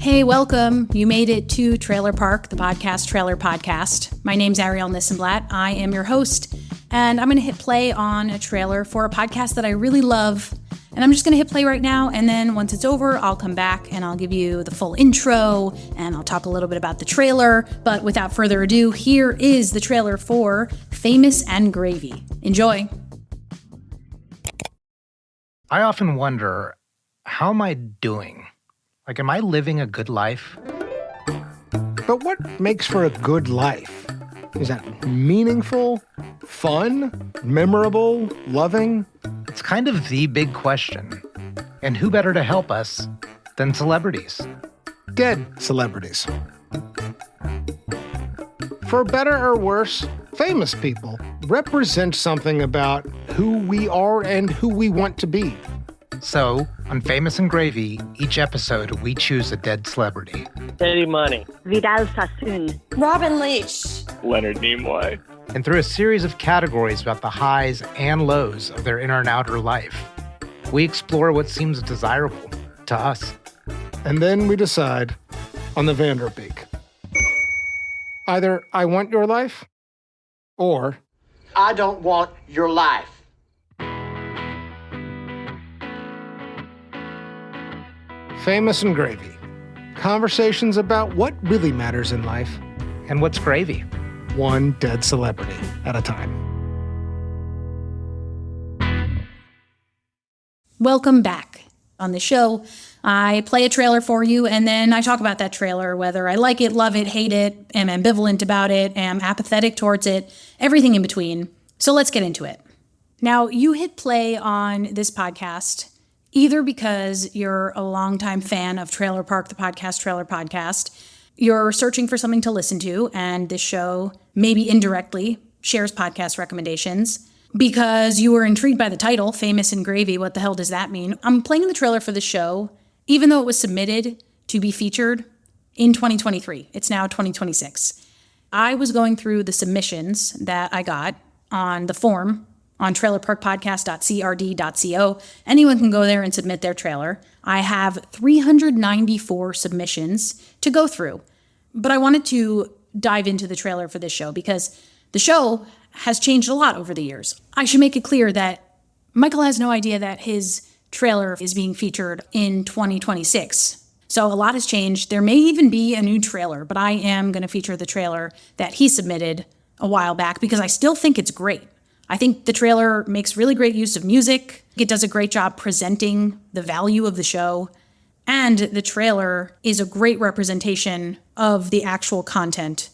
Hey, welcome. You made it to Trailer Park, the podcast Trailer Podcast. My name's Ariel Nissenblatt. I am your host, and I'm going to hit play on a trailer for a podcast that I really love. And I'm just going to hit play right now, and then once it's over, I'll come back and I'll give you the full intro, and I'll talk a little bit about the trailer. But without further ado, here is the trailer for Famous and Gravy. Enjoy. I often wonder, how am I doing? Like, am I living a good life? But what makes for a good life? Is that meaningful, fun, memorable, loving? It's kind of the big question. And who better to help us than celebrities? Dead celebrities. For better or worse, famous people represent something about who we are and who we want to be. So, on Famous and Gravy, each episode we choose a dead celebrity. Eddie Money. Vidal Sassoon. Robin Leach. Leonard Nimoy. And through a series of categories about the highs and lows of their inner and outer life, we explore what seems desirable to us. And then we decide on the Vanderbeek. Either I want your life, or I don't want your life. Famous and Gravy. Conversations about what really matters in life. And what's gravy? One dead celebrity at a time. Welcome back. On the show, I play a trailer for you, and then I talk about that trailer, whether I like it, love it, hate it, am ambivalent about it, am apathetic towards it, everything in between. So let's get into it. Now, you hit play on this podcast either because you're a longtime fan of Trailer Park, the podcast Trailer Podcast, you're searching for something to listen to, and this show maybe indirectly shares podcast recommendations, because you were intrigued by the title, Famous and Gravy. What the hell does that mean? I'm playing the trailer for the show, even though it was submitted to be featured in 2023. It's now 2026. I was going through the submissions that I got on the form on trailerparkpodcast.crd.co. Anyone can go there and submit their trailer. I have 394 submissions to go through, but I wanted to dive into the trailer for this show because the show has changed a lot over the years. I should make it clear that Michael has no idea that his trailer is being featured in 2026. So a lot has changed. There may even be a new trailer, but I am going to feature the trailer that he submitted a while back because I still think it's great. I think the trailer makes really great use of music. It does a great job presenting the value of the show. And the trailer is a great representation of the actual content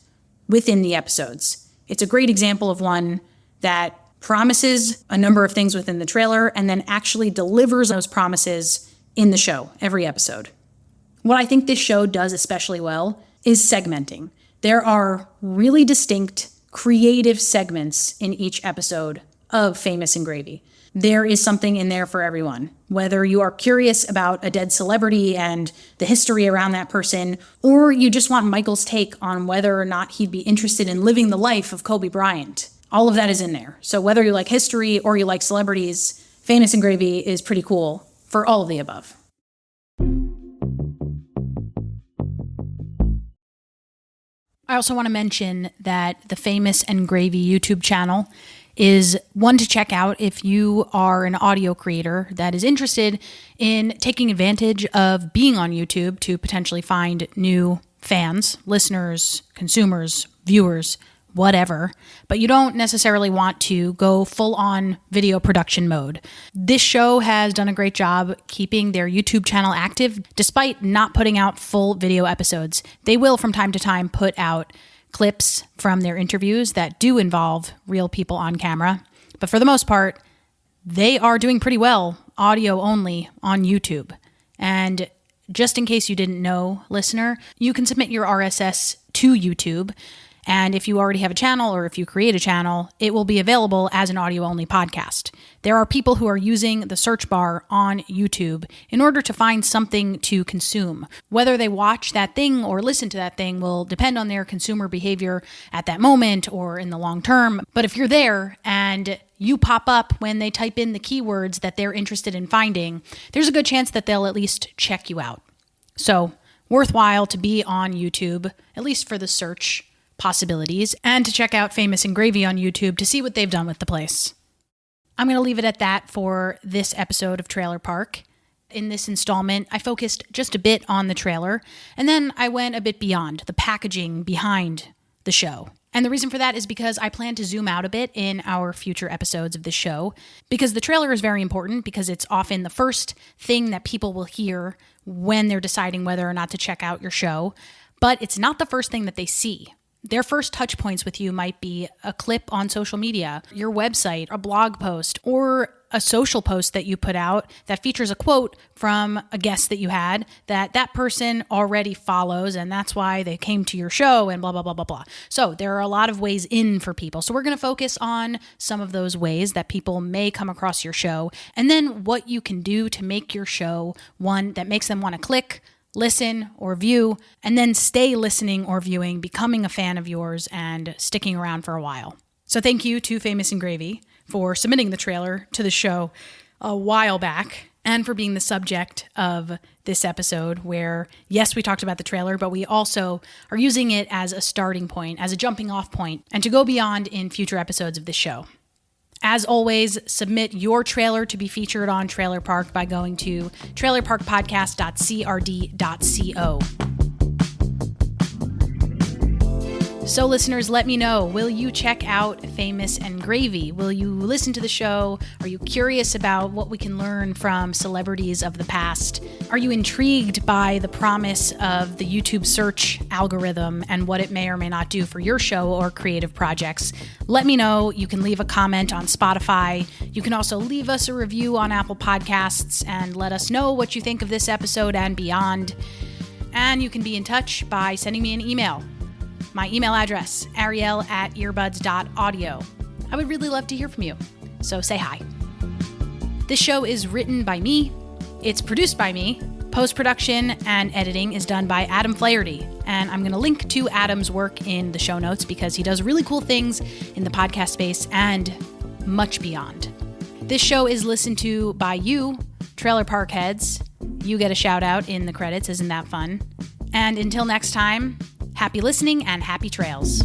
within the episodes. It's a great example of one that promises a number of things within the trailer and then actually delivers those promises in the show, every episode. What I think this show does especially well is segmenting. There are really distinct creative segments in each episode of Famous and Gravy. There is something in there for everyone. Whether you are curious about a dead celebrity and the history around that person, or you just want Michael's take on whether or not he'd be interested in living the life of Kobe Bryant, all of that is in there. So whether you like history or you like celebrities, Famous and Gravy is pretty cool for all of the above. I also want to mention that the Famous and Gravy YouTube channel is one to check out if you are an audio creator that is interested in taking advantage of being on YouTube to potentially find new fans, listeners, consumers, viewers, whatever, but you don't necessarily want to go full-on video production mode. This show has done a great job keeping their YouTube channel active despite not putting out full video episodes. They will from time to time put out clips from their interviews that do involve real people on camera, but for the most part, they are doing pretty well audio only on YouTube. And just in case you didn't know, listener, you can submit your RSS to YouTube. And if you already have a channel or if you create a channel, it will be available as an audio-only podcast. There are people who are using the search bar on YouTube in order to find something to consume. Whether they watch that thing or listen to that thing will depend on their consumer behavior at that moment or in the long term. But if you're there and you pop up when they type in the keywords that they're interested in finding, there's a good chance that they'll at least check you out. So worthwhile to be on YouTube, at least for the search possibilities, and to check out Famous and Gravy on YouTube to see what they've done with the place. I'm going to leave it at that for this episode of Trailer Park. In this installment, I focused just a bit on the trailer, and then I went a bit beyond the packaging behind the show. And the reason for that is because I plan to zoom out a bit in our future episodes of the show, because the trailer is very important, because it's often the first thing that people will hear when they're deciding whether or not to check out your show, but it's not the first thing that they see. Their first touch points with you might be a clip on social media, your website, a blog post, or a social post that you put out that features a quote from a guest that you had that person already follows, and that's why they came to your show and blah, blah, blah, blah, blah. So there are a lot of ways in for people. So we're going to focus on some of those ways that people may come across your show, and then what you can do to make your show one that makes them want to click, listen, or view, and then stay listening or viewing, becoming a fan of yours, and sticking around for a while. So thank you to Famous and Gravy for submitting the trailer to the show a while back, and for being the subject of this episode where, yes, we talked about the trailer, but we also are using it as a starting point, as a jumping off point, and to go beyond in future episodes of this show. As always, submit your trailer to be featured on Trailer Park by going to trailerparkpodcast.crd.co. So listeners, let me know, will you check out Famous and Gravy? Will you listen to the show? Are you curious about what we can learn from celebrities of the past? Are you intrigued by the promise of the YouTube search algorithm and what it may or may not do for your show or creative projects? Let me know. You can leave a comment on Spotify. You can also leave us a review on Apple Podcasts and let us know what you think of this episode and beyond. And you can be in touch by sending me an email. My email address, ariel@earbuds.audio. I would really love to hear from you, so say hi. This show is written by me, it's produced by me, post-production and editing is done by Adam Flaherty, and I'm going to link to Adam's work in the show notes because he does really cool things in the podcast space and much beyond. This show is listened to by you, Trailer Park heads. You get a shout out in the credits, isn't that fun? And until next time, happy listening and happy trails.